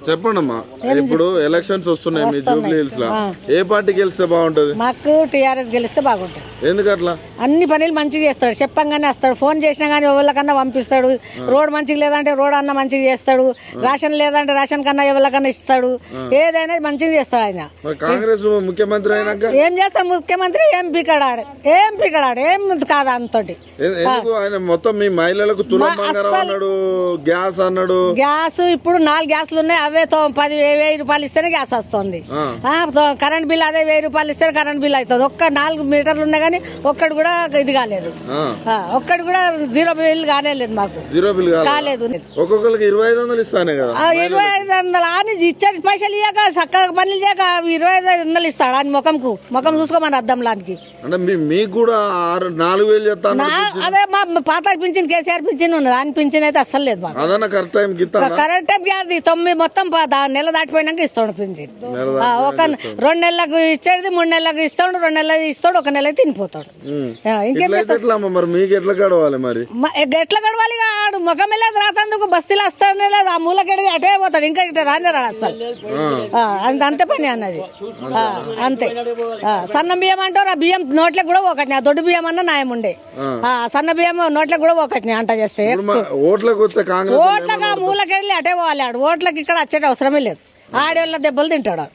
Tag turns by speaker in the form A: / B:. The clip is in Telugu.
A: చెప్పండి అమ్మా, ఇప్పుడు ఎలక్షన్స్ వస్తున్నాయి మీ జూబ్లీ హిల్స్ లో, ఏ పార్టీ గెలిస్తే బాగుంటది?
B: మాకు టీఆర్ఎస్ గెలిస్తే బాగుంటది.
A: ఎందుకట్లా?
B: అన్ని పనులు మంచిగా చేస్తాడు, చెప్పంగానే వస్తాడు, ఫోన్ చేసినా గానీ ఎవరికన్నా పంపిస్తాడు. రోడ్ మంచిగా లేదంటే రోడ్ అన్న మంచిగా చేస్తాడు, రేషన్ లేదంటే రేషన్ కన్నా ఎవరికన్నా ఇస్తాడు, ఏదైనా మంచిగా చేస్తాడు ఆయన.
A: కాంగ్రెస్ ముఖ్యమంత్రి అయినాక
B: ఏం చేస్తాడు ముఖ్యమంత్రి? ఏం పీకడాడు, ఏం కాదు అంతటి.
A: ఆయన మొత్తం మీ మహిళలకు తులం బంగారం అన్నాడు, గ్యాస్ అన్నాడు.
B: గ్యాస్ ఇప్పుడు 4 గ్యాస్లు ఉన్నాయి, అవే 10,000 రూపాయలు ఇస్తేనే గ్యాస్ వస్తుంది. కరెంట్ బిల్ అదే 1000 రూపాయలు ఇస్తే కరెంట్ బిల్ అవుతుంది. ఒక్క 4 మీటర్లు ఉన్నాయి కానీ ఒక్కడు కూడా ఇది కాలేదు, ఒక్కడు కూడా జీరో బిల్ కాలేదు, మాకు
A: జీరో బిల్
B: కాలేదు.
A: ఒక్కొక్కరికి 2500 ఇస్తానే కదా.
B: 2500 అని ఇచ్చే పైసలు ఇయ్యాక చక్కగా పనులు చేయక 2500 ఇస్తాడు అని ముఖం చూసుకోమని అద్దంలానికి.
A: అంటే మీకు కూడా 4000 చెప్తాను.
B: అదే మా పాత పింఛన్ కేసీఆర్ పింఛన్ ఉన్నది, అని పింఛన్ అయితే అస్సలు లేదు మాకు.
A: అదన్నా కరెక్ట్ టైం
B: కరెక్ట్ టైం కాదు, 9 మొత్తం నెల దాటిపోయినాక ఇస్తాడు పింఛన్. ఒక 2 నెలలకు ఇచ్చేది, 3 నెలలకు ఇస్తాడు, 2 నెలలు ఇస్తాడు, 1 నెల తినిపోతాడు. ఇంకేం
A: మరి మీకు ఎట్లా గడవాలి? మరి
B: ఎట్లా గడవాలి? ఆడు ముఖం లేదు రాతందుకు బస్తీలు వస్తానే లేదు, ఆ మూలకెడిగి అటే పోతాడు, ఇంకా ఇట్లా రానే రాడు అసలు. అంతే పని అన్నది, అంతే. సన్న బియ్యం అంటారు, ఆ బియ్యం నోట్లకు కూడా ఒకటి, ఆ దొడ్డు బియ్యం అన్న న్యాయం ఉండే, సన్న బియ్యం నోట్లకు కూడా ఒకటి అంట చేస్తే.
A: ఓట్లకు
B: మూలకెళ్ళి అటే పోవాలి, ఆడు ఓట్లకి ఇక్కడ వచ్చే అవసరమే లేదు, ఆడేళ్ళ దెబ్బలు తింటాడు.